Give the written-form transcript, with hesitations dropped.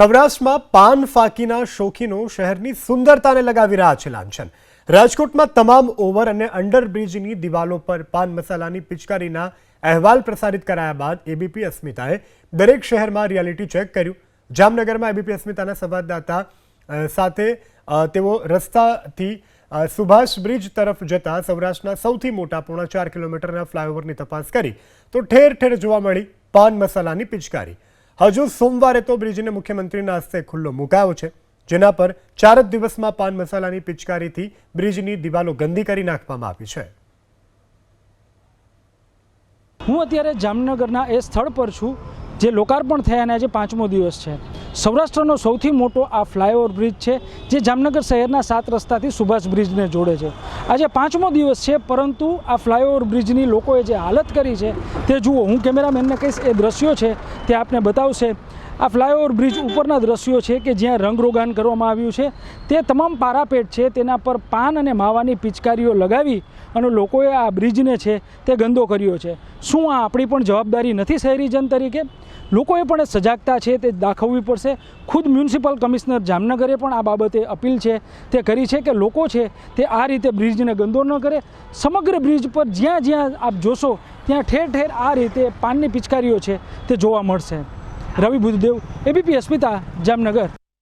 સૌરાષ્ટ્રમાં પાન ફાકીના શોખીનો શહેરની સુંદરતાને લગાવી રહ્યા છે લાંછન। રાજકોટમાં તમામ ઓવર અને અંડરબ્રિજની દિવાલો પર પાન મસાલાની પિચકારીના અહેવાલ પ્રસારિત કરાયા બાદ એબીપી અસ્મિતાએ દરેક શહેરમાં રિયાલિટી ચેક કર્યું। જામનગરમાં એબીપી અસ્મિતાના સંવાદદાતા સાથે તેઓ રસ્તાથી સુભાષ બ્રિજ તરફ જતા સૌરાષ્ટ્રના સૌથી મોટા 4.5 કિલોમીટરના ફ્લાયઓવરની તપાસ કરી તો ઠેર ઠેર જોવા મળી પાન મસાલાની પિચકારી। હજુ સોમવારે તો બ્રિજને મુખ્યમંત્રીના હસ્તે ખુલ્લો મુકાયો છે, જેના પર 4 જ દિવસમાં પાન મસાલાની પિચકારીથી બ્રિજની દિવાલો ગંદી કરી નાખવામાં આવી છે। હું અત્યારે જામનગરના એ સ્થળ પર છું જે લોકાર્પણ થયાને આજે 5મો દિવસ છે। સૌરાષ્ટ્રનો સૌથી મોટો આ ફ્લાયઓવર બ્રિજ છે જે જામનગર શહેરના 7 રસ્તાથી સુભાષ બ્રિજને જોડે છે। આજે 5મો દિવસ છે, પરંતુ આ ફ્લાયઓવર બ્રિજની લોકોએ જે હાલત કરી છે તે જુઓ। હું કેમેરામેનને કહીશ એ દ્રશ્યો છે તે આપને બતાવશે। આ ફ્લાયઓવર બ્રિજ ઉપરના દ્રશ્યો છે કે જ્યાં રંગરોગાન કરવામાં આવ્યું છે। તે તમામ પારાપેટ છે તેના પર પાન અને માવાની પિચકારીઓ લગાવી અને લોકોએ આ બ્રિજને છે તે ગંદો કર્યો છે। શું આ આપણી પણ જવાબદારી નથી શહેરીજન તરીકે? લોકોએ પણ સજાગતા છે તે દાખવવી પડશે। ખુદ મ્યુનિસિપલ કમિશનર જામનગરે પણ આ બાબતે અપીલ છે તે કરી છે કે લોકો છે તે આ રીતે બ્રિજને ગંદો ન કરે। સમગ્ર બ્રિજ પર જ્યાં જ્યાં આપ જોશો ત્યાં ઠેર ઠેર આ રીતે પાનની પિચકારીઓ છે તે જોવા મળશે। રવિ બુદ્ધદેવ, એબીપી અસ્મિતા, જામનગર।